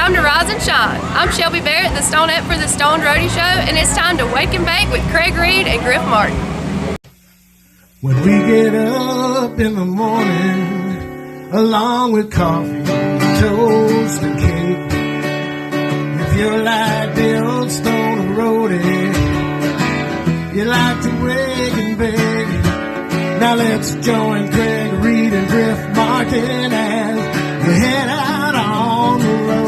Time to rise and shine. I'm Shelby Barrett, the Stoned for the Stoned Roadie Show, and it's time to wake and bake with Craig Reed and Griff Martin. When we get up in the morning, along with coffee, toast, and cake, if you're like the old Stoned Roadie, you like to wake and bake. Now let's join Craig Reed and Griff Martin as we head out on the road.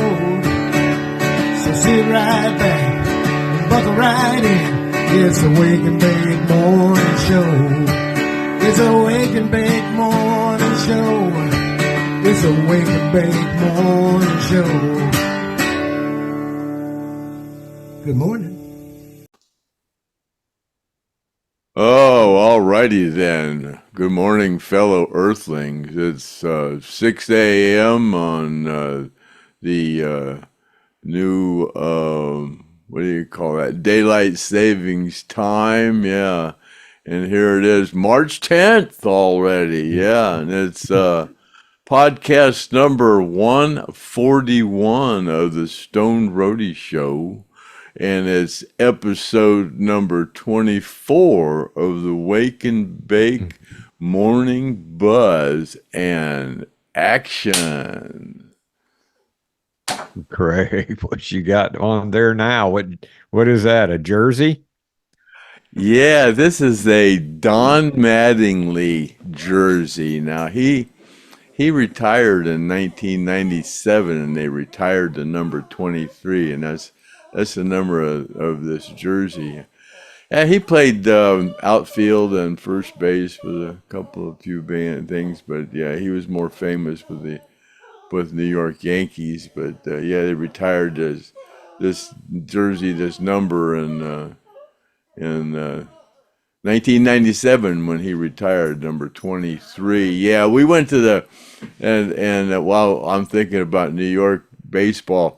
So sit right back, buckle right in. It's a wake and bake morning show. It's a wake and bake morning show. It's a wake and bake morning show. Good morning. Oh, alrighty then. Good morning, fellow Earthlings. It's 6 a.m. on the new, what do you call that? Daylight savings time, yeah. And here it is, March 10th already, yeah. And it's podcast number 141 of the Stoned Roadie Show. And it's episode number 24 of the Wake and Bake Morning Buzz and Action. Craig, what you got on there now? What is that? A jersey? Yeah, this is a Don Mattingly jersey. Now he retired in 1997, and they retired to number 23, and that's the number of this jersey. And he played outfield and first base with a few band things, but yeah, he was more famous with New York Yankees. But yeah, they retired this jersey, this number in 1997 when he retired, number 23. Yeah, we went to and while I'm thinking about New York baseball.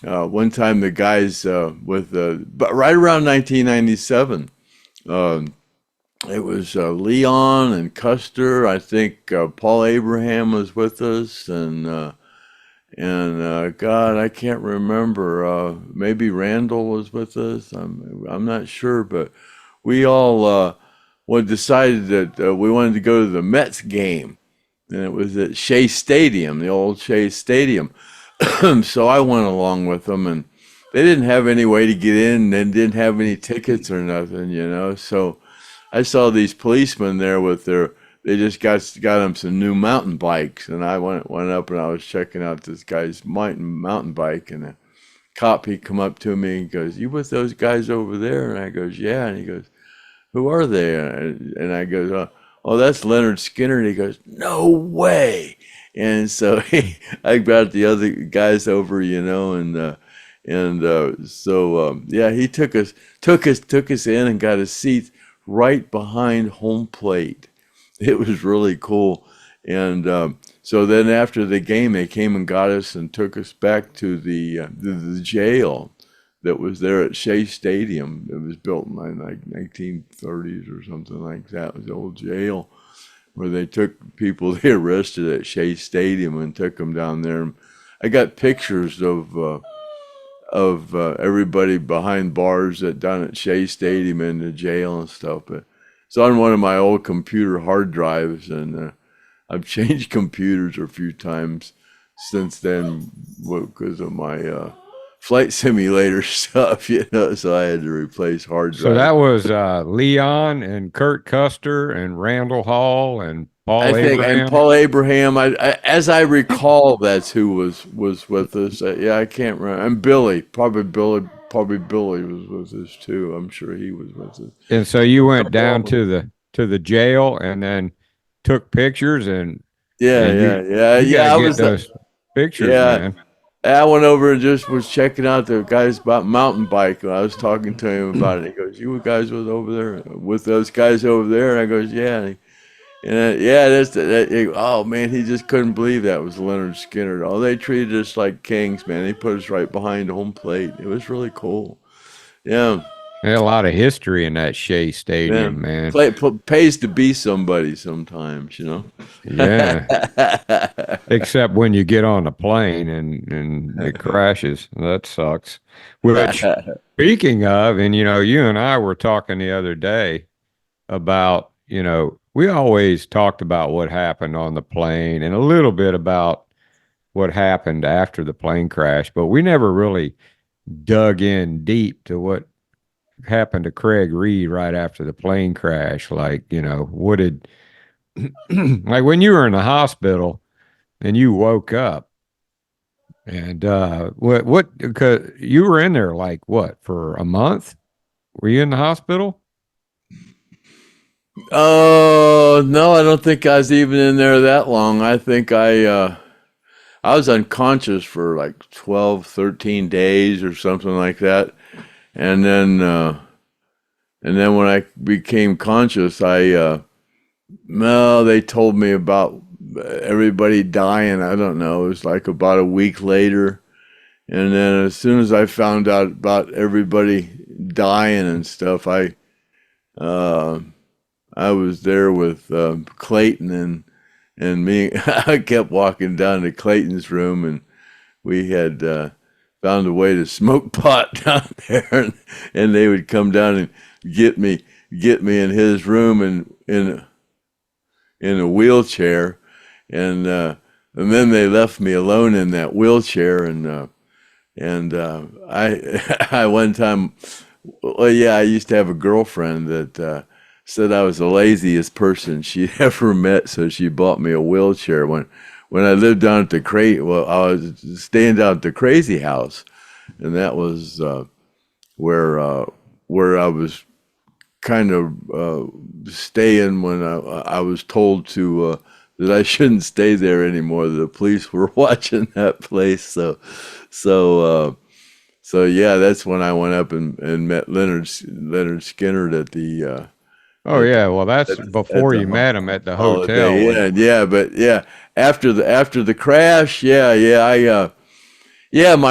One time the guys but right around 1997, it was Leon and Custer. I think Paul Abraham was with us, and God, I can't remember. Maybe Randall was with us. I'm not sure, but we all decided that we wanted to go to the Mets game, and it was at Shea Stadium, the old Shea Stadium. So I went along with them, and they didn't have any way to get in and didn't have any tickets or nothing, So I saw these policemen there they just got them some new mountain bikes, and I went up and I was checking out this guy's mountain bike, and the cop, he come up to me and goes, "You with those guys over there?" And I goes, "Yeah." And he goes, "Who are they?" And I goes, "Oh, that's Lynyrd Skynyrd." He goes, "No way." And so I brought the other guys over, yeah, he took us in and got a seat right behind home plate. It was really cool. And so then after the game, they came and got us and took us back to the jail that was there at Shea Stadium. It was built in like 1930s or something like that. It was the old jail, where they took people they arrested at Shea Stadium and took them down there. I got pictures of everybody behind bars down at Shea Stadium in the jail and stuff. But it's on one of my old computer hard drives, and I've changed computers a few times since then because of my flight simulator stuff, so I had to replace hard drives. So that was Leon and Kurt Custer and Randall Hall and Paul Abraham. And Paul Abraham, I as I recall, that's who was with us. Yeah, I can't remember. And Billy was with us too. I'm sure he was with us. And so you went down to the jail and then took pictures and I was those pictures, man. I went over and just was checking out the guys about mountain bike. I was talking to him about it. He goes, "You guys was over there with those guys over there?" And I goes, "Yeah." Oh man, he just couldn't believe that was Lynyrd Skynyrd. Oh, they treated us like kings, man. They put us right behind home plate. It was really cool. Yeah. There's a lot of history in that Shea Stadium, man. Pays to be somebody sometimes, you know. Yeah. Except when you get on a plane and it crashes. That sucks. Which, speaking of, and you and I were talking the other day about, we always talked about what happened on the plane and a little bit about what happened after the plane crash, but we never really dug in deep to what happened to Craig Reed right after the plane crash. Like, what did, like when you were in the hospital and you woke up and, because you were in there like what, for a month? Were you in the hospital? Oh, no, I don't think I was even in there that long. I think I was unconscious for like 12, 13 days or something like that. And then when I became conscious, they told me about everybody dying. I don't know. It was like about a week later. And then as soon as I found out about everybody dying and stuff, I was there with Clayton and me. I kept walking down to Clayton's room, and we had found a way to smoke pot down there, and they would come down and get me in his room and in a wheelchair, and then they left me alone in that wheelchair, and I one time, well, yeah, I used to have a girlfriend that said I was the laziest person she'd ever met, so she bought me a wheelchair when I lived down at I was staying down at the Crazy House, and that was where I was kind of staying when I was told to that I shouldn't stay there anymore. The police were watching that place, so yeah, that's when I went up and met Lynyrd Skynyrd at the. Oh yeah, well that's before you met him at the hotel. Yeah, but yeah, after the crash, my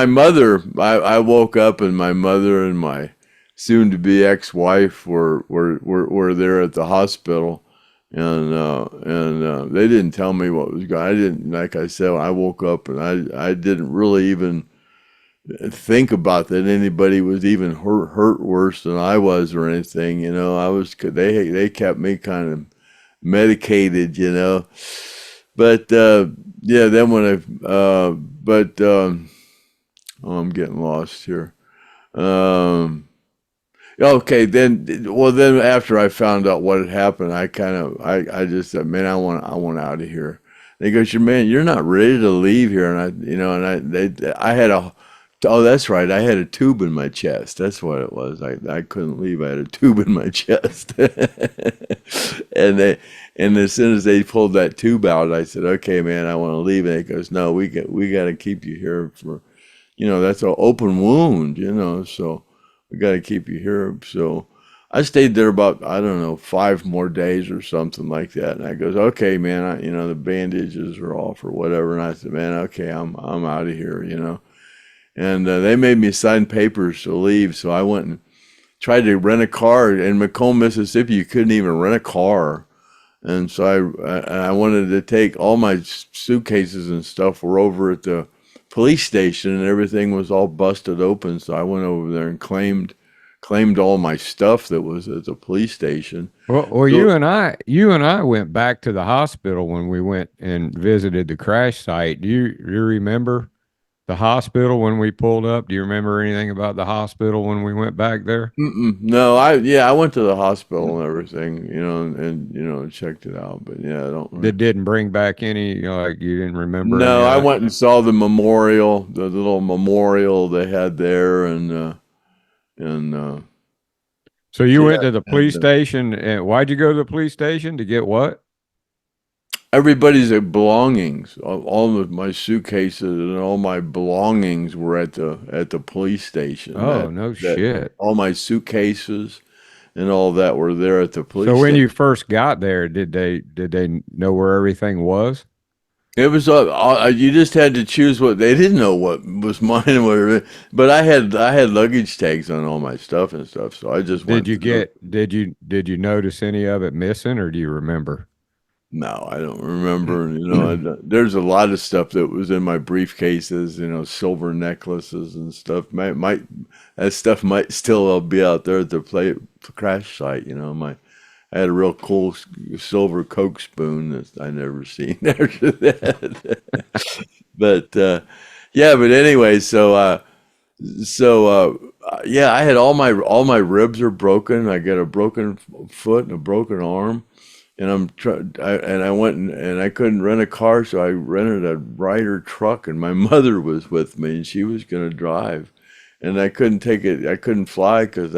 mother. I woke up and my mother and my soon-to-be ex-wife were there at the hospital, and they didn't tell me what was going. I didn't, like I said, I woke up and I didn't really even think about that anybody was even hurt worse than I was or anything. They kept me kind of medicated, but yeah, then when I'm getting lost here. Okay, then after I found out what had happened, I just said, man, I want out of here. They goes, you're not ready to leave here, and I had a. Oh, that's right. I had a tube in my chest. That's what it was. I couldn't leave. I had a tube in my chest, and as soon as they pulled that tube out, I said, "Okay, man, I want to leave." And it goes, "No, we got to keep you here for, that's an open wound, so we got to keep you here." So I stayed there about, I don't know, 5 more days or something like that. And I goes, "Okay, man, the bandages are off or whatever." And I said, "Man, okay, I'm out of here, And they made me sign papers to leave, so I went and tried to rent a car. In Macomb, Mississippi, you couldn't even rent a car, and so I wanted to take all my suitcases and stuff were over at the police station, and everything was all busted open. So I went over there and claimed all my stuff that was at the police station. Well, So, you and I went back to the hospital when we went and visited the crash site. Do you remember the hospital when we pulled up? Do you remember anything about the hospital when we went back there? no, I went to the hospital and everything, and checked it out. But yeah, I don't. That didn't bring back any, like you didn't remember any No, of I that? went and saw the memorial, the little memorial they had there, and So you went yeah, to the police station, and why'd you go to the police station to get what? everybody's belongings, all of my suitcases and all my belongings were at the police station. Oh, no shit. All my suitcases and all that were there at the police So when station. you first got there, did they know where everything was? It was you just had to choose what they didn't know what was mine and whatever. But I had luggage tags on all my stuff and stuff, so I just went. Did you notice any of it missing, or do you remember? No, I don't remember. There's a lot of stuff that was in my briefcases. Silver necklaces and stuff. That stuff might still be out there at the crash site. I had a real cool silver Coke spoon that I never seen after that. But yeah, but anyway, yeah, I had all my ribs are broken. I got a broken foot and a broken arm, and I went and I couldn't rent a car, so I rented a Ryder truck, and my mother was with me, and she was gonna drive, and I couldn't take it. I couldn't fly because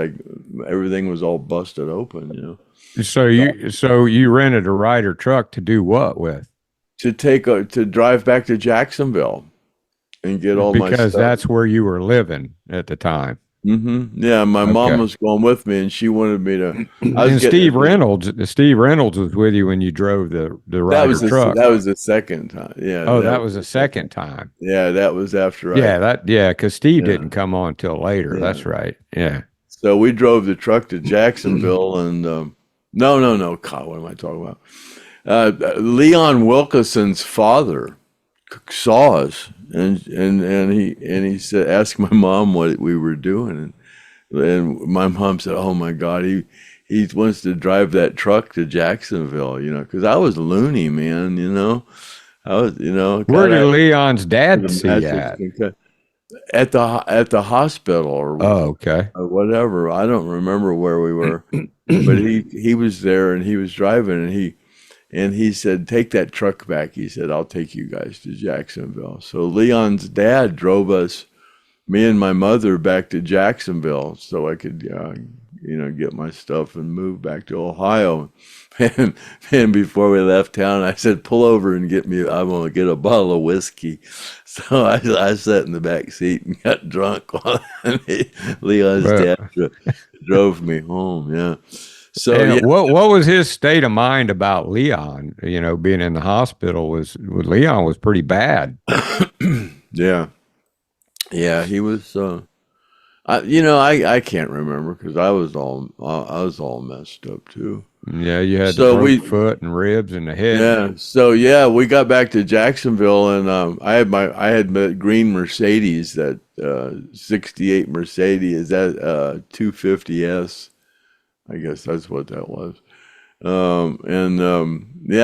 everything was all busted open. So you rented a Ryder truck to do what with? To drive back to Jacksonville and get all my stuff. Because that's where you were living at the time. Mm-hmm. Yeah, my mom was going with me, and she wanted me to. And Steve Reynolds was with you when you drove the Ryder truck. That was the second time. Yeah. Oh, that was the second time. Yeah, that was after. Because Steve didn't come on till later. Yeah. That's right. Yeah. So we drove the truck to Jacksonville, and no, God, what am I talking about? Leon Wilkerson's father saw us, and he said, asked my mom what we were doing, and my mom said, "Oh my God, he wants to drive that truck to Jacksonville, because I was loony, man, I was, Where did Leon's dad see at? At the hospital or whatever. I don't remember where we were, but he was there and he was driving, and he said, "Take that truck back." He said, "I'll take you guys to Jacksonville." So Leon's dad drove us, me and my mother, back to Jacksonville so I could get my stuff and move back to Ohio. And before we left town, I said, "Pull over and get me. I'm gonna get a bottle of whiskey." So I sat in the back seat and got drunk while Leon's dad drove me home. Yeah. So what was his state of mind about Leon? Being in the hospital Leon was pretty bad. Yeah. He was. I can't remember because I was all messed up too. Yeah, you had the broke foot and ribs and the head. Yeah, so we got back to Jacksonville, and I had my green Mercedes, that 68 Mercedes, that 250S, I guess that's what that was. I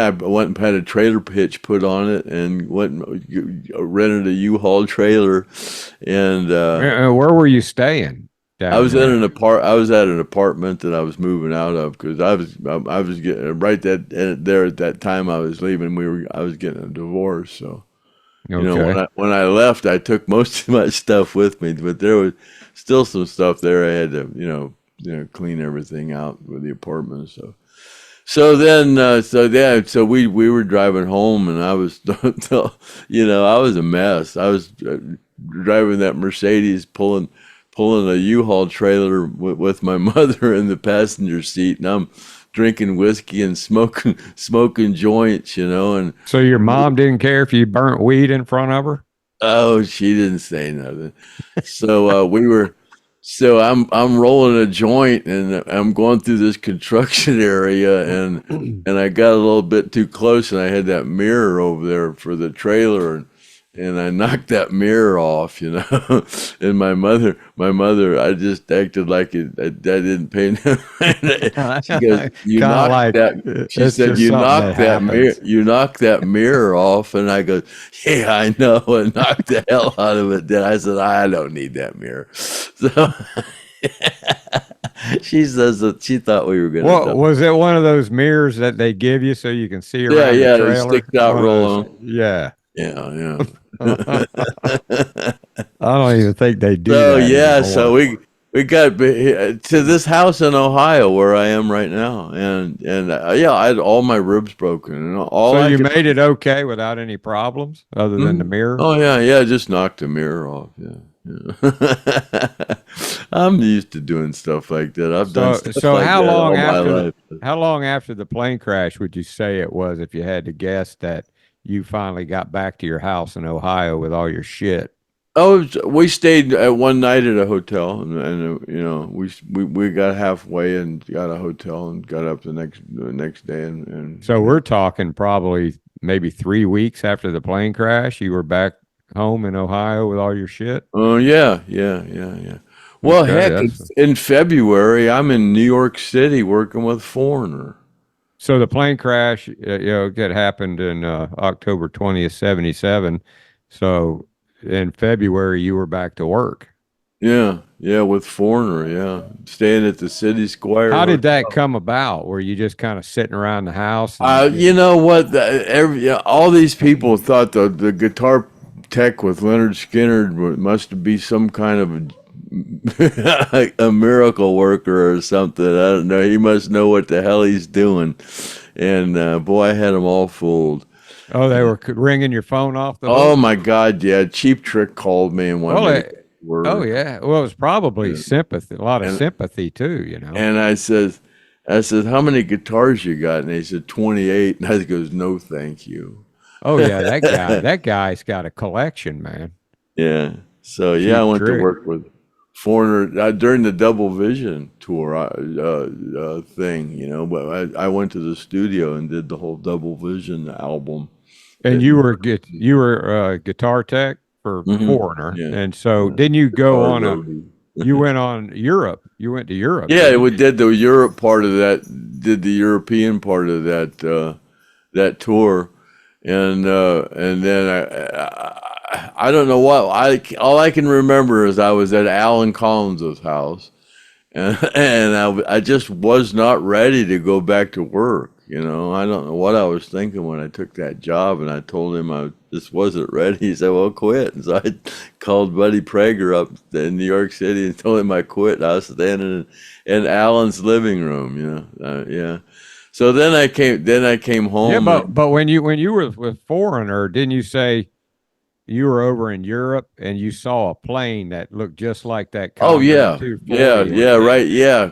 went and had a trailer hitch put on it, and went and rented a U-Haul trailer, and where were you staying? I was at an apartment that I was moving out of because I was getting right there at that time I was leaving. I was getting a divorce, so when I left, I took most of my stuff with me, but there was still some stuff there. I had to clean everything out with the apartment. So we were driving home, and I was I was a mess. I was driving that Mercedes, pulling a U-Haul trailer with my mother in the passenger seat, and I'm drinking whiskey and smoking joints, and so your mom didn't care if you burnt weed in front of her? Oh, she didn't say nothing. So I'm rolling a joint, and I'm going through this construction area, and I got a little bit too close, and I had that mirror over there for the trailer, and I knocked that mirror off, and my mother, I just acted like I didn't pay attention. She goes, "You knocked that." She said, "You knocked that mirror off," and I go, "Yeah, I know," and knocked the hell out of it. Then I said, "I don't need that mirror." So she says that she thought we were going to. What was it? One of those mirrors that they give you so you can see around the trailer? Yeah, sticks out real long. Yeah. Yeah. I don't even think they do. So so we got to this house in Ohio where I am right now, and I had all my ribs broken and all. So you made it okay without any problems other than the mirror? Oh yeah, just knocked the mirror off. Yeah. I'm used to doing stuff like that. I've done stuff like how that long all my life. How long after the plane crash would you say it was, if you had to guess, that you finally got back to your house in Ohio with all your shit? Oh, we stayed one night at a hotel, and we got halfway and got a hotel and got up the next day, and So we're talking probably maybe 3 weeks after the plane crash. You were back home in Ohio with all your shit. oh yeah. Well, Okay, heck, that's in February, I'm in New York City working with Foreigner. so the plane crash. That happened in October 20th, 77. So in February, you were back to work. Yeah, with Foreigner, yeah. Staying at the City Square How did that Hotel. come about? Were you just kind of sitting around the house You know what? All these people thought the guitar tech with Lynyrd Skynyrd must be some kind of a miracle worker or something. I don't know. He must know what the hell he's doing. And boy, I had them all fooled. Oh, they were ringing your phone off the Oh hook? my God, yeah. Cheap Trick called me and wanted Well, me to oh work. yeah. Well, it was probably Yeah. sympathy, a lot of And sympathy too. and I said, how many guitars you got? And they said 28. And I goes, no, thank you. Oh yeah, that guy's got a collection, man. Yeah. So yeah, I Cheap went to Trick. work with Foreigner during the Double Vision tour thing, But I went to the studio and did the whole Double Vision album. And At, you were guitar tech for hmm Foreigner. Yeah, And so yeah. didn't you go Guitar on Roadie. you went on Europe. You went to Europe, Yeah, didn't we you? did the Europe part of that. Did the European part of that tour, and then I don't know what all I can remember is I was at Alan Collins's house, and I just was not ready to go back to work. I don't know what I was thinking when I took that job, and I told him I just wasn't ready. He said, "Well, quit." And so I called Buddy Prager up in New York City and told him I quit. And I was standing in Alan's living room. Yeah. So then I came Yeah, home. but when you were with Foreigner, didn't you say you were over in Europe and you saw a plane that looked just like that Oh Commodore yeah, 240? yeah, right, yeah.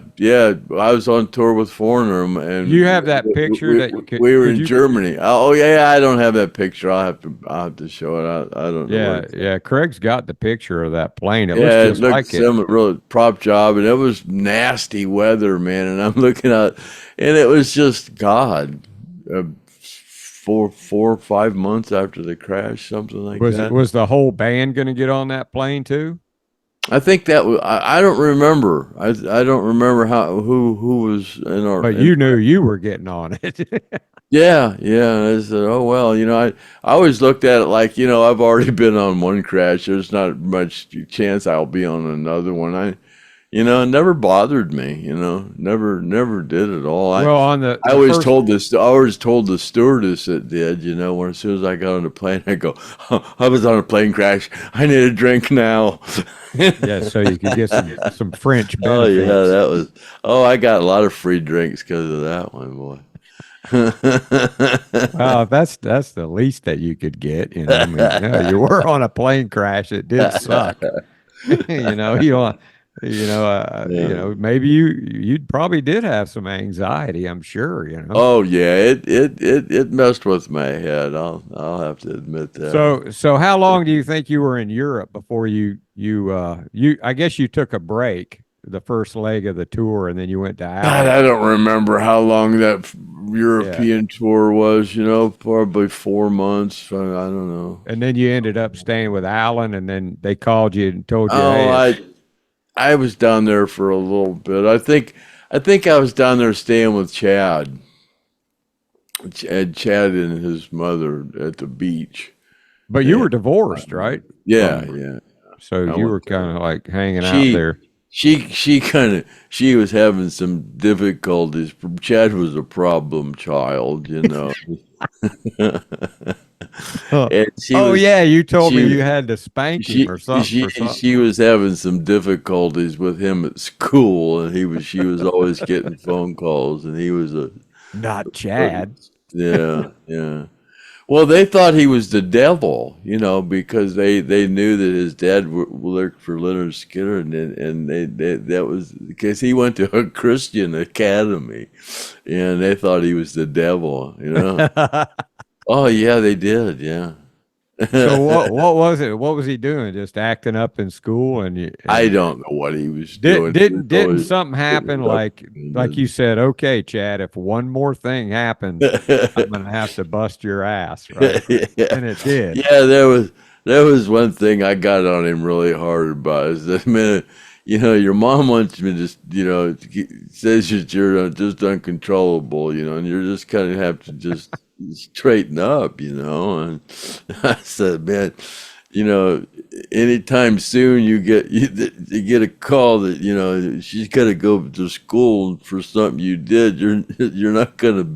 I was on tour with Foreigner, You and have that picture we, that you we were could in you Germany. Oh yeah, I don't have that picture. I'll have to show it. I don't know where yeah, it's at. yeah, Craig's got the picture of that plane. It looks Yeah, it just looked like it. some real prop job, and it was nasty weather, man. And I'm looking out, and it was just God. 4 or 5 months after the crash, something like Was that. was the whole band going to get on that plane too? I think that was. I don't remember. I don't remember who was in our. But you knew you were getting on it. Yeah. I said, oh well, I always looked at it like, I've already been on one crash. There's not much chance I'll be on another one. It never bothered me. Never did at all. Well, on the I the always first told this. I always told the stewardess that did. When as soon as I got on the plane, I go, I was on a plane crash. I need a drink now. yeah, so you could get some French Oh yeah, benefits. that was. Oh, I got a lot of free drinks because of that one, boy. Well, that's the least that you could get. I mean, yeah, you were on a plane crash. It did suck. You don't. Yeah. Maybe you probably did have some anxiety. I'm sure. Oh yeah, it messed with my head. I'll have to admit that. So how long do you think you were in Europe before you I guess you took a break the first leg of the tour and then you went to God, Allen. I don't remember how long that Yeah. European tour was. Probably 4 months. I don't know. And then you ended up staying with Allen and then they called you and told you, Oh, "Hey, it's I was down there for a little bit. I think I was down there staying with Chad. Chad and his mother at the beach. but you And, were divorced, right? yeah, From yeah. so I you went were kind of like hanging out She there. she was having some difficulties. Chad was a problem child. Huh. And she Oh was yeah, you told me she you had to spank him she or something she for something. she was having some difficulties with him at school, and she was always getting phone calls, and he was a Not Chad. yeah. Well, they thought he was the devil, because they knew that his dad worked for Lynyrd Skynyrd, and they that was because he went to a Christian academy, and they thought he was the devil. Oh yeah, they did. Yeah. So what was it? What was he doing? Just acting up in school, I and don't know what he was doing. didn't something happen like you said? Okay, Chad, if one more thing happens, I'm gonna have to bust your ass, right? Yeah, And it did. yeah. There was one thing I got on him really hard about is the minute your mom wants me to just says that you're just uncontrollable, and you're just kind of have to just straighten up, and I said, man, anytime soon you get a call that she's got to go to school for something you did, you're not gonna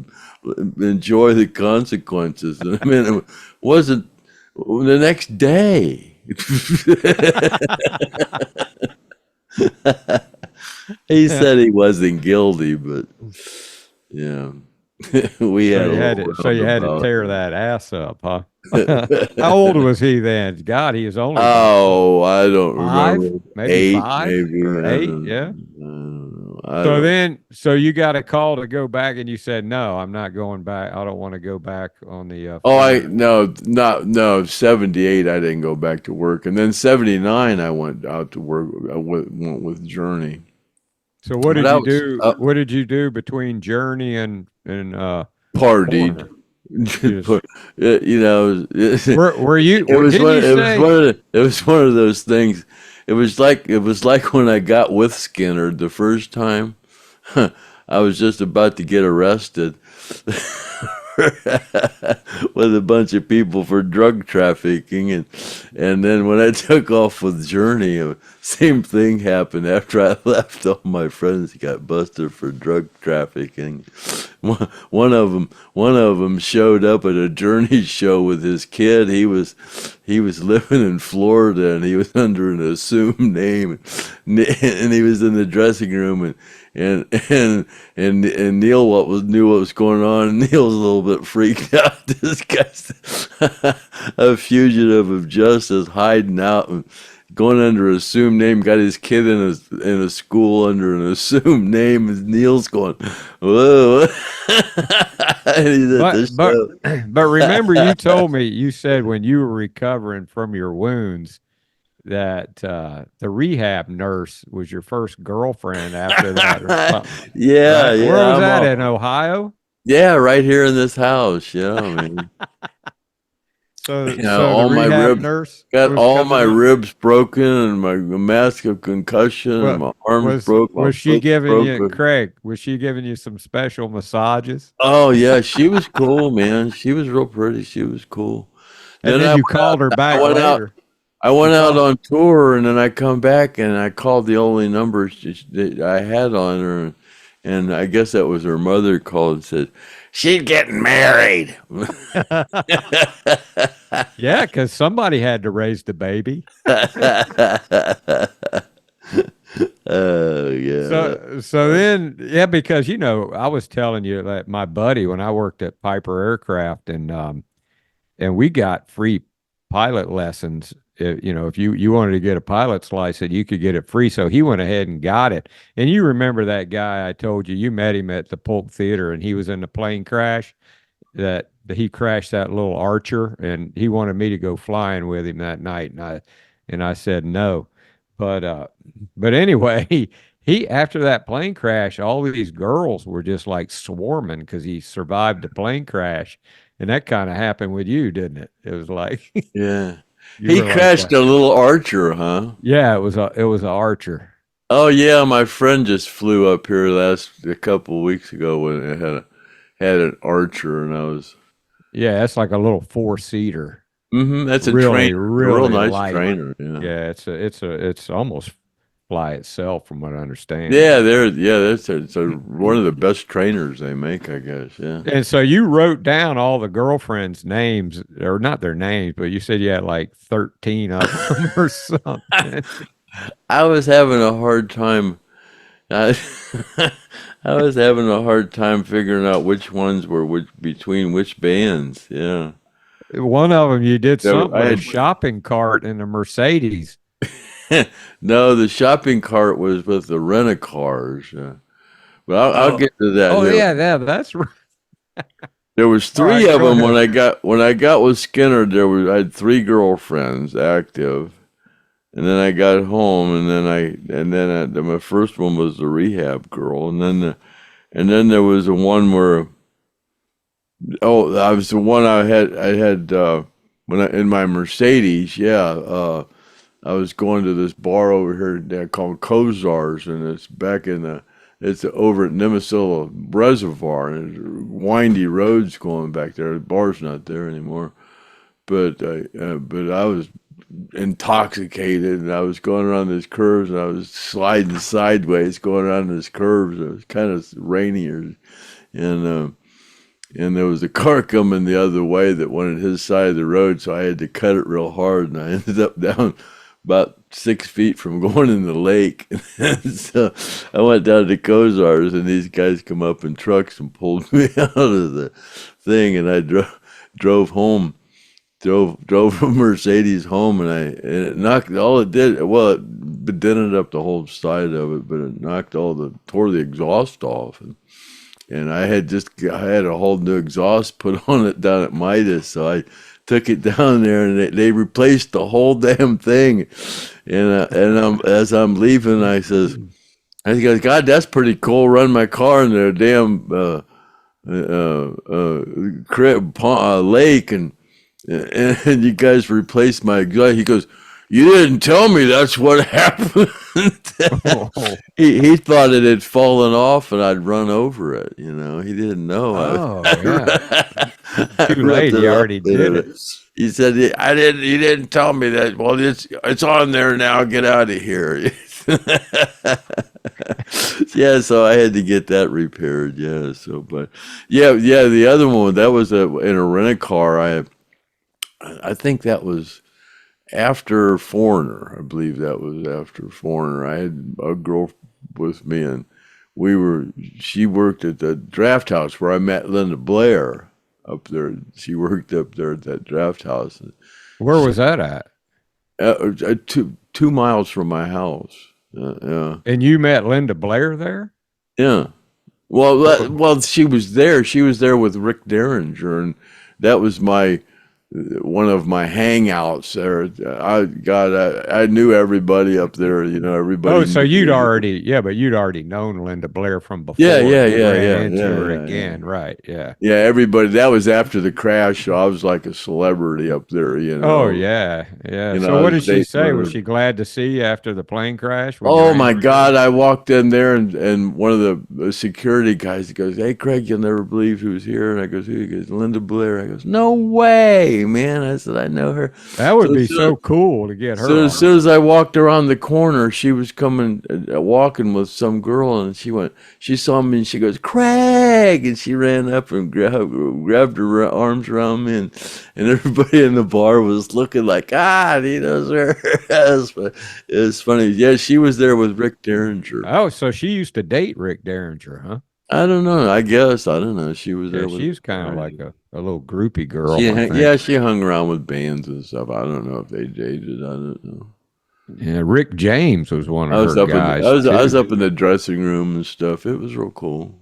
enjoy the consequences. And I mean, it wasn't the next day. He said he wasn't guilty, but yeah, we had a little So you had to roundabout. tear that ass up, huh? How old was he then? God, he was only about Oh, I don't five, remember. maybe 8, five maybe. or I eight. don't Yeah. know. I So don't. then, so you got a call to go back, and you said, "No, I'm not going back. I don't want to go back on the Oh, field." no. 78, I didn't go back to work, and then 79, I went out to work. I went with Journey. So what But did I you was do? What did you do between Journey and partied. Foreigner? Just It were you? was Didn't one. you say? It was one of those things. It was like when I got with Skinner the first time. I was just about to get arrested with a bunch of people for drug trafficking, and then when I took off with Journey, same thing happened. After I left, all my friends got busted for drug trafficking. One of them showed up at a Journey show with his kid. He was living in Florida, and he was under an assumed name, and he was in the dressing room, and Neil knew what was going on. And Neil was a little bit freaked out. This guy's a fugitive of justice, hiding out and going under an assumed name. Got his kid in a school under an assumed name. And Neil's going, whoa. And he's at the show. But remember, you told me, you said when you were recovering from your wounds that the rehab nurse was your first girlfriend after that or something. Yeah, Right? yeah. Where was that, in Ohio? Yeah, right here in this house. Yeah, I mean, So all the my rehab ribs nurse got was all coming my out? ribs broken, and my mask of concussion, and my arms broke, my Was she foot giving you, broke. Craig? Was she giving you some special massages? Oh yeah, she was cool, man. She was real pretty. She was cool. And Then then I you went out. called her I back went out. later. I You went out called. on tour, and then I come back, and I called the only number that I had on her, and I guess that was her mother called and said she's getting married. Yeah, because somebody had to raise the baby. Oh yeah. So then, yeah, because I was telling you that my buddy, when I worked at Piper Aircraft, and we got free pilot lessons. If you wanted to get a pilot's license, you could get it free. So he went ahead and got it. And you remember that guy I told you met him at the Polk Theater, and he was in the plane crash that he crashed that little Archer, and he wanted me to go flying with him that night, and I said no. But anyway, he after that plane crash, all these girls were just like swarming because he survived the plane crash. And that kind of happened with you, didn't it? It was like Yeah. you He were like crashed that. a little Archer, huh? Yeah, it was a Archer. Oh yeah, my friend just flew up here a couple of weeks ago when it had an Archer, and I was. Yeah, that's like a little four-seater. That's a Really, trainer, a real really nice light. trainer. Yeah. Yeah, it's almost fly itself from what I understand. Yeah, it's one of the best trainers they make, I guess. Yeah. And so you wrote down all the girlfriends' names, or not their names, but you said you had like 13 of them or something. I was having a hard time. I, I was having a hard time figuring out which ones were between which bands. Yeah. One of them you did So something with a shopping cart in a Mercedes. No, the shopping cart was with the rent-a-cars. But I'll get to that. Oh here. yeah, that's right. There was All right, three of go them ahead. when I got with Skinner. I had three girlfriends active, and then I got home, my first one was the rehab girl, and then there was the one where I was the one I had in my Mercedes. Yeah, I was going to this bar over here called Kozar's, and it's over at Nemisilla Reservoir, and there's windy roads going back there. The bar's not there anymore, but I was intoxicated, and I was going around these curves, and I was sliding sideways going around these curves. It was kind of rainier, and there was a car coming the other way that wanted his side of the road, so I had to cut it real hard, and I ended up down about 6 feet from going in the lake. So I went down to Kozar's, and these guys come up in trucks and pulled me out of the thing, and I drove home. Drove a Mercedes home, and it knocked all it did. Well, it dented up the whole side of it, but it tore the exhaust off, and I had a whole new exhaust put on it down at Midas, so I took it down there, and they replaced the whole damn thing. As I'm leaving, I goes, God, that's pretty cool. Run my car in their damn lake, and you guys replaced my exhaust. He goes, you didn't tell me that's what happened. He thought it had fallen off and I'd run over it. He didn't know. Oh, yeah. Too late. You already did it. He said, I didn't. He didn't tell me that. Well, it's on there now. Get out of here. Yeah, so I had to get that repaired. Yeah. So, but yeah. The other one that was in a rent-a-car. I think that was after Foreigner. I believe that was after Foreigner. I had a girl with me, and she worked at the draft house where I met Linda Blair up there. She worked up there at that draft house. Where was that at? 2 miles from my house. Yeah. And you met Linda Blair there? Yeah. Well, she was there. She was there with Rick Derringer, and that was one of my hangouts there. I knew everybody up there. Everybody. Oh, so you'd already known Linda Blair from before. Yeah. Again, right? Yeah. Yeah, everybody. That was after the crash, so I was like a celebrity up there. Oh yeah. So what did she say? Was she glad to see you after the plane crash? Oh my God! I walked in there, and one of the security guys goes, "Hey, Craig, you'll never believe who's here." And I goes, "Who?" He goes, "Linda Blair." I goes, "No way, man!" I said, "I know her." That would be so cool to get her. So as soon as I walked around the corner, she was walking with some girl, and she saw me, and she goes, "Craig!" And she ran up and grabbed her arms around me, and everybody in the bar was looking like, he knows her. It was funny. Yeah, she was there with Rick Derringer. Oh, so she used to date Rick Derringer, huh? I don't know. I guess. I don't know. She was there. She was kind of like a little groupie girl. She hung around with bands and stuff. I don't know if they dated. I don't know. Yeah, Rick James was one of her guys. I was up in the dressing room and stuff. It was real cool.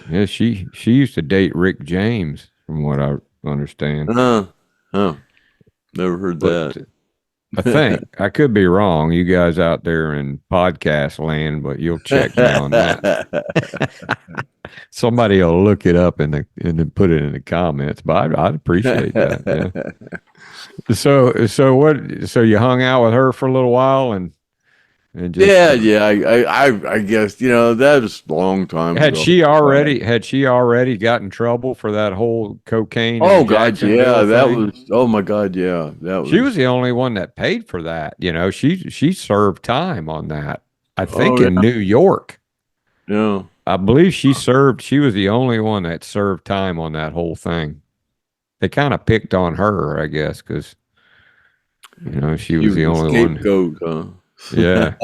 Yeah, she used to date Rick James, from what I understand. Never heard that. I think I could be wrong. You guys out there in podcast land, but you'll check me on that. Somebody will look it up and then put it in the comments. But I'd appreciate that. Yeah. So you hung out with her for a little while and just, I guess that was a long time ago. Had she already gotten in trouble for that whole cocaine? Oh God, yeah, that was. Oh my God, yeah, that was. She was the only one that paid for that. She served time on that. I think in New York. Yeah, I believe she was the only one that served time on that whole thing. They kind of picked on her, I guess, because she was the only scapegoat, one. Huh? Yeah.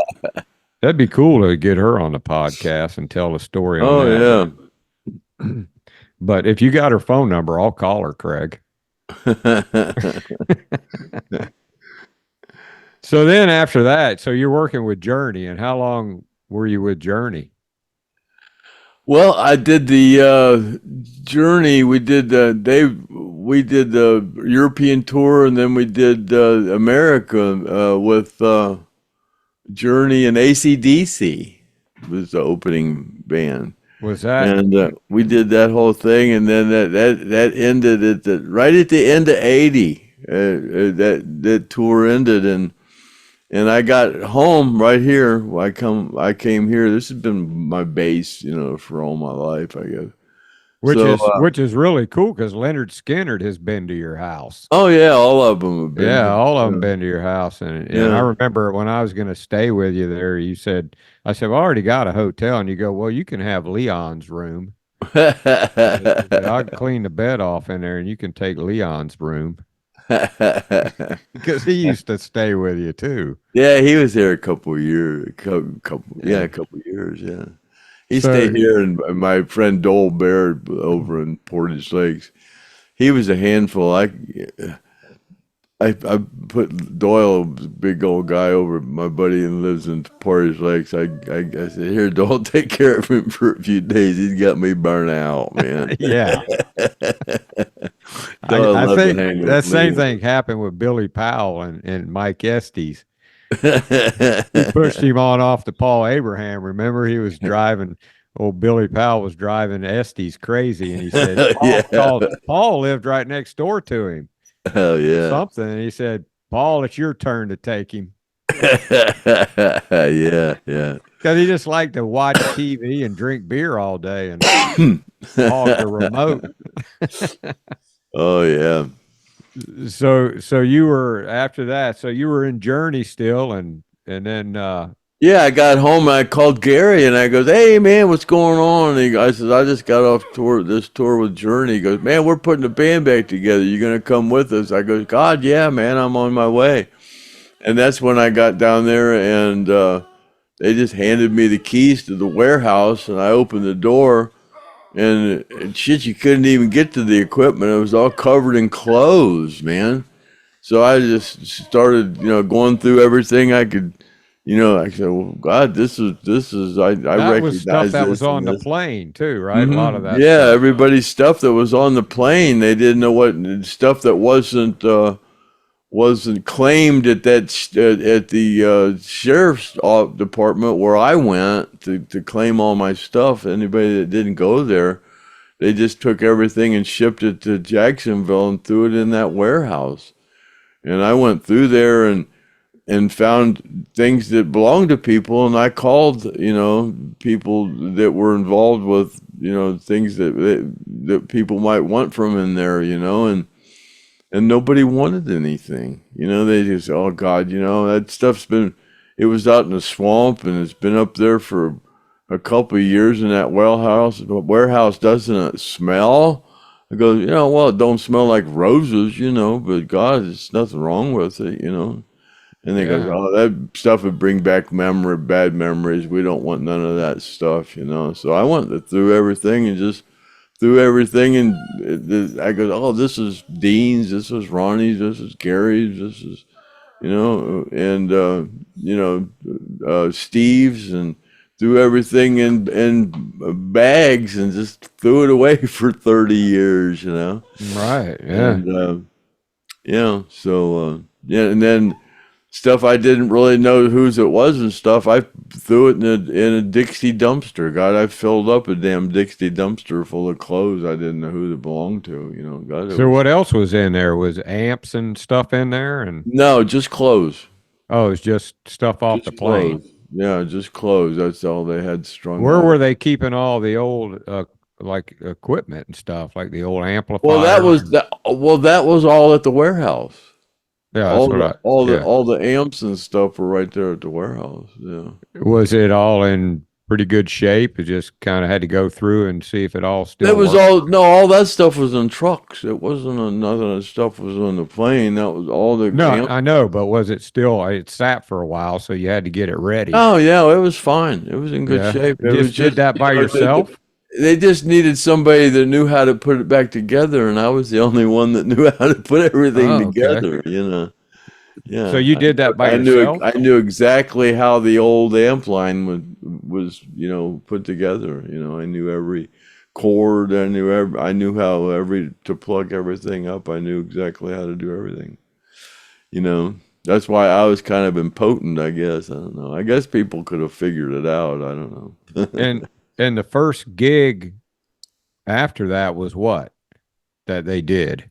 That'd be cool to get her on the podcast and tell the story on that. Yeah. But if you got her phone number, I'll call her, Craig. So then after that, so you're working with Journey, and how long were you with Journey? Well, I did the journey. We did the European tour, and then we did America with Journey and AC/DC was the opening band. Was that And we did that whole thing, and then that ended right at the end of '80. That tour ended, and I got home right here. I came here. This has been my base, for all my life, I guess. which is really cool because Lynyrd Skynyrd has been to your house. Oh yeah, all of them have been. Yeah, all of them been to your house, and Yeah. I remember when I was going to stay with you there, I said, well, I already got a hotel, and you go, well, you can have Leon's room. I'll clean the bed off in there, and you can take Leon's room because he used to stay with you too. Yeah, he was there a couple of years. A couple of years. Yeah, he stayed here, and my friend Dole Baird over in Portage Lakes. He was a handful. I put Doyle, big old guy, over my buddy and lives in Portage Lakes. I said, here, Doyle, take care of him for a few days. He's got me burnt out, man. Yeah. I think that same thing happened with Billy Powell and Mike Estes. He pushed him on off to Paul Abraham. Remember, he was driving. Old Billy Powell was driving Estes crazy, and he said, Paul lived right next door to him. Hell yeah. Something. And he said, Paul, it's your turn to take him. Yeah. Because he just liked to watch TV and drink beer all day and hog the remote. Oh yeah. So you were after that. So you were in Journey still, and then yeah, I got home and I called Gary and I goes, hey man, what's going on? And I said, I just got off this tour with Journey. He goes, man, we're putting the band back together. You gonna come with us? I go, God, yeah, man, I'm on my way. And that's when I got down there, and they just handed me the keys to the warehouse, and I opened the door, and shit, you couldn't even get to the equipment. It was all covered in clothes, man. So I just started, going through everything I could. I said, well, God, this is, I recognize was stuff that was on the plane too, right? Mm-hmm. A lot of that. Yeah, stuff. everybody's stuff that was on the plane, they didn't know what stuff that wasn't claimed at the sheriff's department where I went to claim all my stuff. Anybody that didn't go there, they just took everything and shipped it to Jacksonville and threw it in that warehouse. And I went through there and found things that belonged to people, and I called, people that were involved with, things that people might want from in there, and nobody wanted anything. They just, oh God, that stuff's it was out in the swamp, and it's been up there for a couple of years in that warehouse. Doesn't it smell? I go, well, it don't smell like roses, but God, there's nothing wrong with it, And they go, oh, that stuff would bring back bad memories. We don't want none of that stuff, So I went through everything and just threw everything. And I go, oh, this is Dean's, this is Ronnie's, this is Gary's, this is, Steve's, and threw everything in bags and just threw it away for 30 years, Right, yeah. And, so, and then stuff I didn't really know whose it was and stuff, I threw it in a Dixie dumpster. God, I filled up a damn Dixie dumpster full of clothes I didn't know who they belonged to. God. So what else was in there? Was amps and stuff in there? And no, just clothes. Oh, it's just stuff off the plane. Clothes. Yeah, just clothes. That's all they had strung. Where were they keeping all the old like equipment and stuff, like the old amplifier? Well, that was all at the warehouse. Yeah, all the amps and stuff were right there at the warehouse. Yeah. Was it all in pretty good shape? It just kind of had to go through and see if it all still. It was worked? all that stuff was in trucks. It wasn't none of the stuff was on the plane. That was all the. No, I know, but was it still? It sat for a while, so you had to get it ready. Oh yeah, it was fine. It was in good shape. You did that by yourself. They just needed somebody that knew how to put it back together, and I was the only one that knew how to put everything together. Yeah. So you did that by yourself? I knew exactly how the old amp line was put together. I knew every chord. I knew how to plug everything up. I knew exactly how to do everything. That's why I was kind of impotent, I guess. I don't know. I guess people could have figured it out. I don't know. And the first gig after that was what that they did?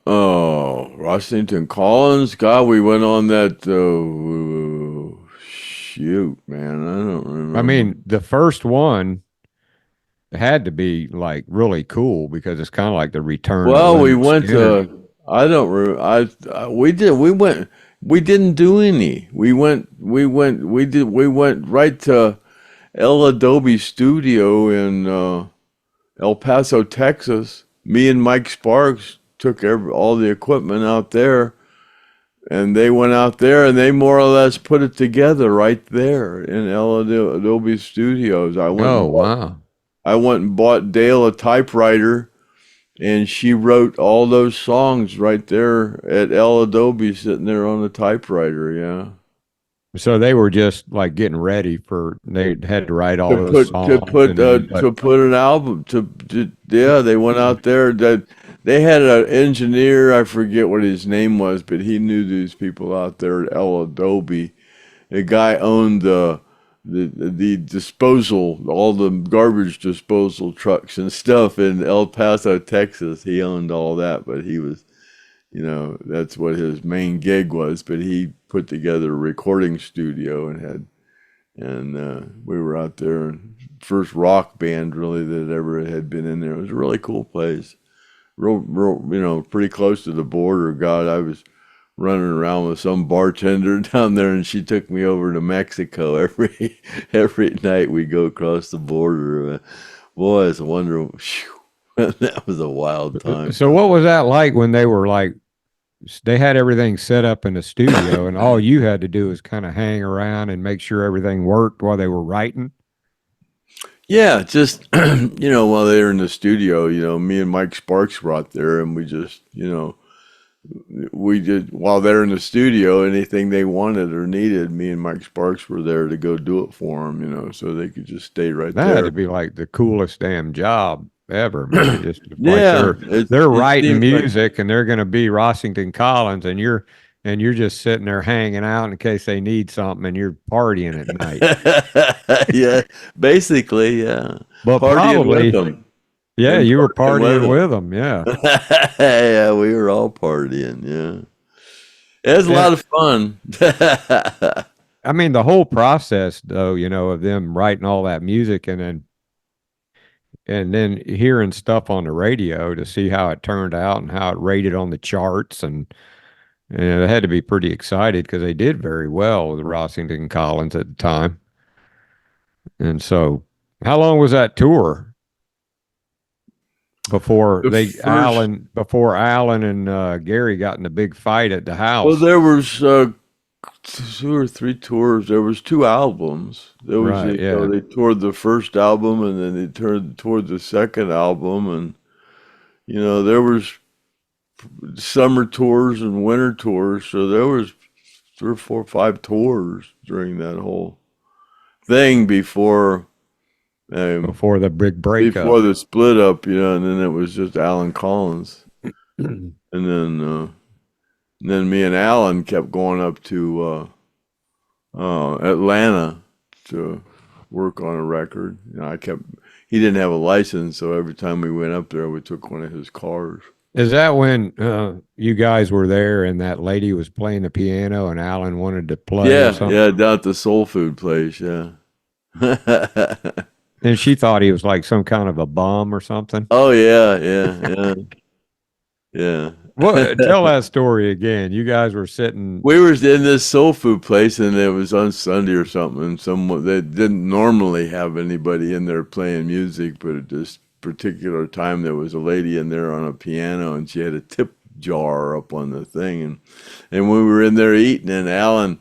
Oh, Washington Collins. God, we went on that. Shoot, man, I don't remember. I mean, the first one had to be like really cool because it's kind of like the return. Well, of we Lynyrd went Skynyrd. to. I don't remember. We did. We went. We didn't do any. We went. We went right to El Adobe Studio in El Paso, Texas. Me and Mike Sparks took all the equipment out there, and they went out there and they more or less put it together right there in El Adobe Studios. Wow. I went and bought Dale a typewriter, and she wrote all those songs right there at El Adobe, sitting there on the typewriter. Yeah. So they were just like getting ready they had to write all To those put songs. to put an album yeah, they went out there. That they had an engineer, I forget what his name was, but he knew these people out there at El Adobe. A guy owned the disposal, all the garbage disposal trucks and stuff in El Paso, Texas. He owned all that, but he was, that's what his main gig was. But he put together a recording studio and we were out there. First rock band really that ever had been in there. It was a really cool place. Real, pretty close to the border. God, I was running around with some bartender down there, and she took me over to Mexico every night. We go across the border. Boy, it's a wonder. Whew, that was a wild time. So what was that like when they were like, they had everything set up in the studio and all you had to do was kind of hang around and make sure everything worked while they were writing? Yeah, just, while they were in the studio, me and Mike Sparks were out there, and we just, we did, while they're in the studio, anything they wanted or needed, me and Mike Sparks were there to go do it for them, so they could just stay right That there. had to be like the coolest damn job ever, man. Just Yeah, like they're writing seems like- music and they're going to be Washington Collins, and you're just sitting there hanging out in case they need something, and you're partying at night. Yeah, basically, yeah. But Partying probably, with them. yeah, And you were partying partying with them, yeah. Yeah, we were all partying, yeah. It was a lot of fun. I mean, the whole process, though, of them writing all that music and then hearing stuff on the radio to see how it turned out and how it rated on the charts, and they had to be pretty excited because they did very well with Washington Collins at the time. And so, how long was that tour before Alan and Gary got in a big fight at the house? Well, there was 2 or 3 tours. There was 2 albums. There was Right, yeah. they toured the first album, and then they toured the second album, and there was summer tours and winter tours. So there was 3 or 4 or 5 tours during that whole thing before Before the big breakup. before the split up, and then it was just Alan Collins, and then me and Alan kept going up to Atlanta to work on a record. He didn't have a license, so every time we went up there, we took one of his cars. Is that when you guys were there and that lady was playing the piano and Alan wanted to play? Yeah, or something? yeah, down at the soul food place, yeah. And she thought he was like some kind of a bum or something. Oh yeah. What? Tell that story again. You guys were sitting. We were in this soul food place, and it was on Sunday or something. And someone they didn't normally have anybody in there playing music, but at this particular time, there was a lady in there on a piano, and she had a tip jar up on the thing. And when we were in there eating, and Alan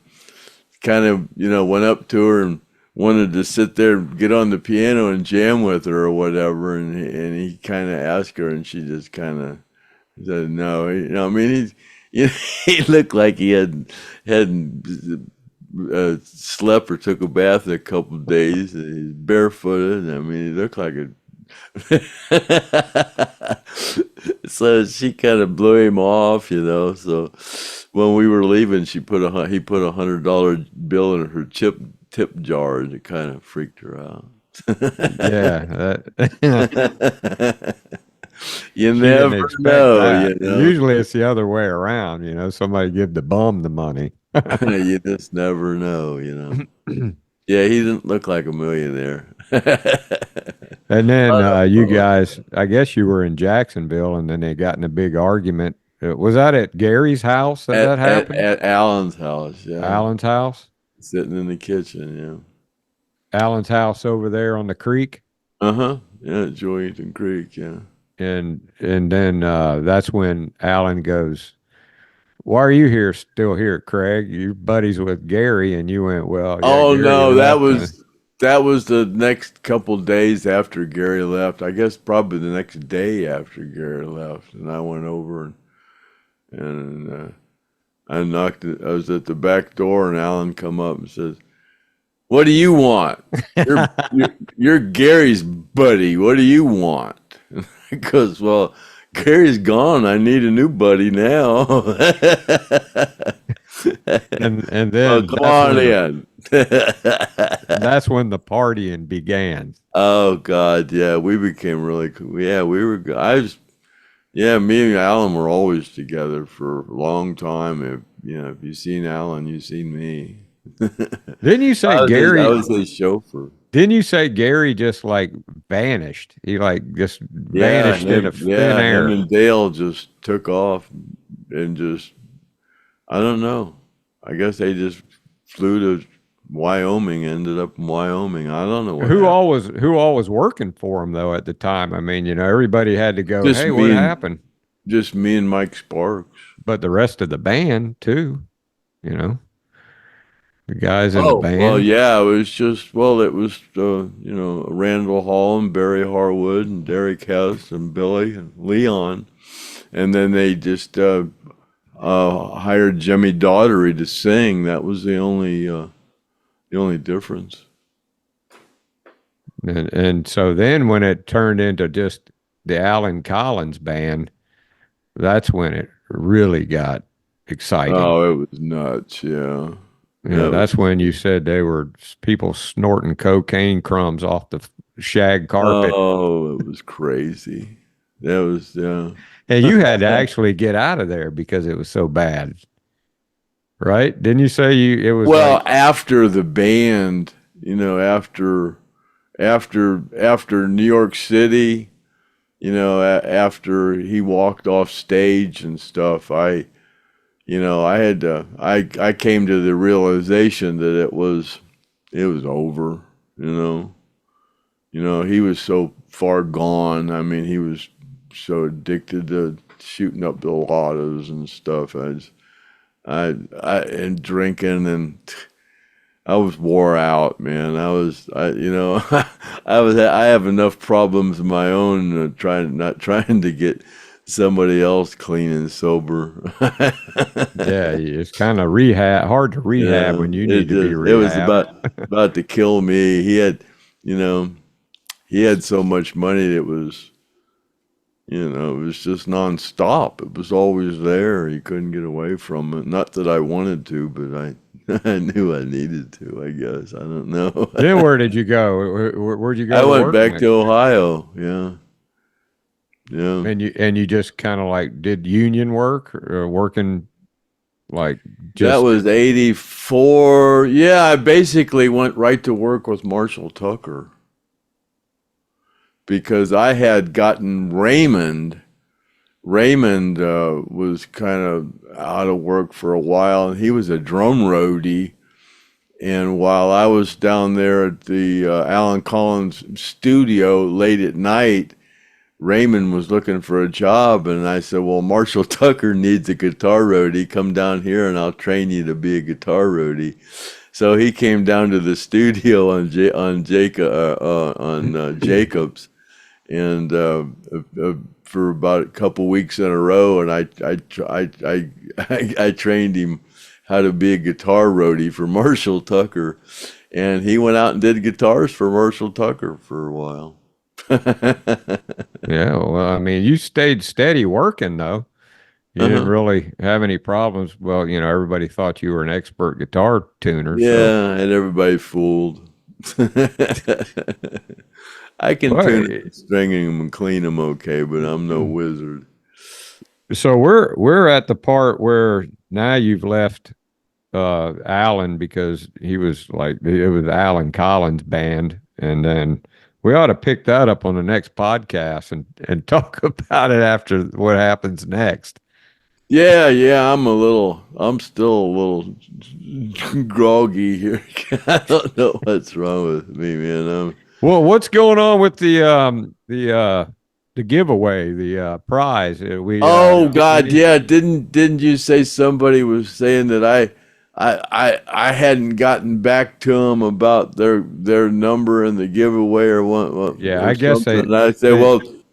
kind of went up to her and wanted to sit there, get on the piano and jam with her or whatever, and he kind of asked her, and she just kind of said no. I mean, he looked like he hadn't slept or took a bath in a couple of days. He's barefooted. I mean, he looked like a. So she kind of blew him off, So when we were leaving, he put $100 bill in her tip jar, and it kind of freaked her out. Yeah. You She didn't never expect know, that. Usually it's the other way around, somebody give the bum the money. You just never know, Yeah, he didn't look like a millionaire. And then you guys, I guess you were in Jacksonville, and then they got in a big argument. Was that at Gary's house that happened? At Alan's house, yeah. Alan's house? Sitting in the kitchen, Alan's house over there on the creek? Yeah, at Joyington Creek, yeah. And then that's when Alan goes, "Why are you still here, Craig? You're buddies with Gary." And you went, "Well, yeah, oh Gary no, left." that was the next couple days after Gary left. I guess probably the next day after Gary left, and I went over and I knocked. I was at the back door, and Alan come up and says, "What do you want? You're Gary's buddy. What do you want?" Because, well, Gary's gone. I need a new buddy now. and then come on in. That's when the partying began. Oh God, yeah, we became really cool. Yeah, we were. Me and Alan were always together for a long time. If you've seen Alan, you've seen me. Didn't you say Gary? I was his chauffeur. Didn't you say Gary just like vanished? He just vanished in a thin air. Him and Dale just took off and I don't know. I guess they just flew to Wyoming, ended up in Wyoming. I don't know who all was working for him though at the time. I mean, everybody had to go, "Hey, what happened?" Just me and Mike Sparks. But the rest of the band too, the guys in the band. Well, yeah, it was Randall Hall and Barry Harwood and Derek Hess and Billy and Leon, and then they just hired Jimmy Daughtery to sing. That was the only difference. And so then when it turned into just the Alan Collins band, that's when it really got exciting. Oh, it was nuts, yeah. That's when you said they were people snorting cocaine crumbs off the shag carpet. Oh, it was crazy. That was, yeah. And you had to actually get out of there because it was so bad, right? Didn't you say it was? Well, after the band, after New York City, after he walked off stage and stuff, I came to the realization that it was over, he was so far gone. I mean, he was so addicted to shooting up the lottos and stuff. And drinking, and I was wore out, man. I have enough problems of my own, not trying to get somebody else clean and sober. Yeah, it's kind of hard to rehab when you need to be rehabbed. It was about to kill me. He had so much money. It was just nonstop. It was always there. He couldn't get away from it. Not that I wanted to, but I knew I needed to, I guess. I don't know. Then where did you go? Where'd you go? I went back to Ohio, yeah. Yeah. And you just kind of did union work or working that was 84. Yeah, I basically went right to work with Marshall Tucker because I had gotten Raymond. Raymond was kind of out of work for a while, and he was a drum roadie. And while I was down there at the Alan Collins studio late at night, Raymond was looking for a job, and I said, well, Marshall Tucker needs a guitar roadie. Come down here and I'll train you to be a guitar roadie. So he came down to the studio on Jacobs, and for for about a couple weeks in a row, and I trained him how to be a guitar roadie for Marshall Tucker, and he went out and did guitars for Marshall Tucker for a while. Yeah, well, I mean, you stayed steady working though. You didn't really have any problems. Well, everybody thought you were an expert guitar tuner. Yeah, So. and everybody fooled. I can tune them, string them, and clean them okay, but I'm no wizard. So we're at the part where now you've left Alan, because it was Alan Collins' band, and then we ought to pick that up on the next podcast and talk about it after what happens next. Yeah, I'm still a little groggy here. I don't know what's wrong with me, man. Well, what's going on with the giveaway, the prize? God, yeah. Didn't you say somebody was saying that I hadn't gotten back to them about their number and the giveaway or what? Yeah, or I guess something. And I say,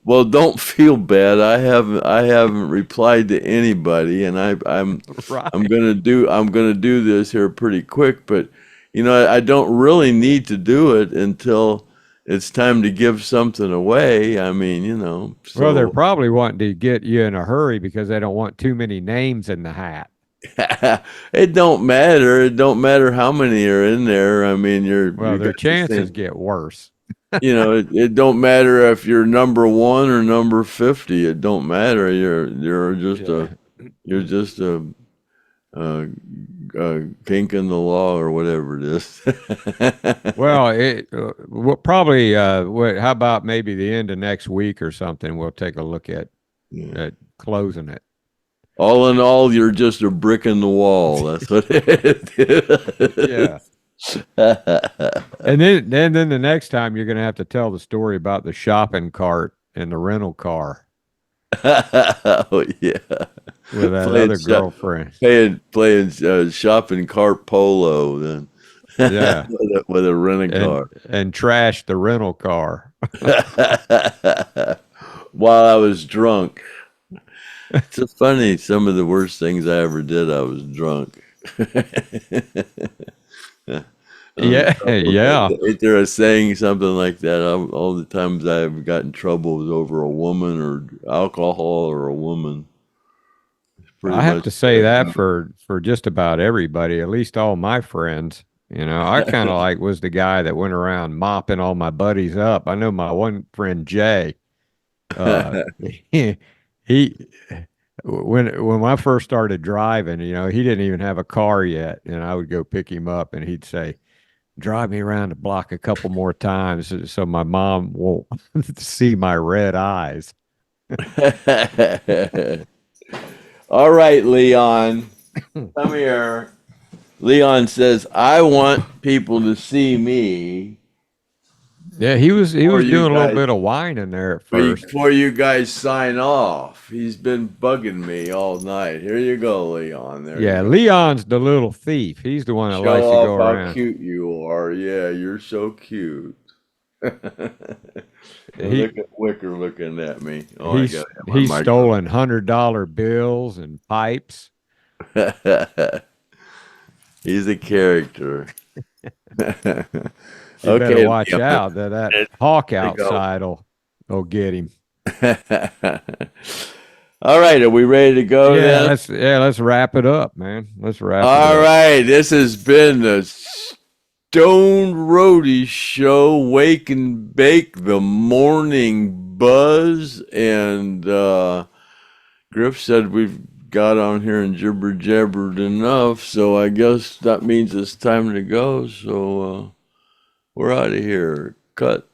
well, don't feel bad. I haven't replied to anybody, and I'm gonna do this here pretty quick. But I don't really need to do it until it's time to give something away. I mean, So. Well, they're probably wanting to get you in a hurry because they don't want too many names in the hat. It don't matter. It don't matter how many are in there. I mean, their chances get worse. It don't matter if you're number 1 or number 50. It don't matter. You're just a kink in the law or whatever it is. Well, probably. How about maybe the end of next week or something? We'll take a look at closing it. All in all, you're just a brick in the wall. That's what it is. Yeah. And then the next time you're going to have to tell the story about the shopping cart and the rental car. Oh yeah, with that other girlfriend. Playing shopping cart polo then. Yeah, with a rental car and trash the rental car while I was drunk. It's so funny. Some of the worst things I ever did, I was drunk. Yeah. If they're saying something like that, all the times I've gotten in trouble was over a woman or alcohol or a woman. I have to say that for just about everybody, at least all my friends. I kind of was the guy that went around mopping all my buddies up. I know my one friend Jay. When I first started driving, he didn't even have a car yet, and I would go pick him up, and he'd say, "Drive me around the block a couple more times so my mom won't see my red eyes." All right, Leon, come here. Leon says, "I want people to see me." Yeah, he was doing a little bit of whining there at first. Before you guys sign off, he's been bugging me all night. Here you go, Leon. Leon's the little thief. He's the one that likes to go around. How cute you are. Yeah, you're so cute. Look at Wicker looking at me. He's stolen $100 bills and pipes. He's a character. You better watch out that hawk outside will get him. All right, are we ready to go? Let's wrap it up, man. Let's wrap it up. All right, this has been the Stoned Roadie Show, Wake and Bake, the Morning Buzz, and Griff said we've got on here and jibbered enough, so I guess that means it's time to go. So we're out of here. Cut.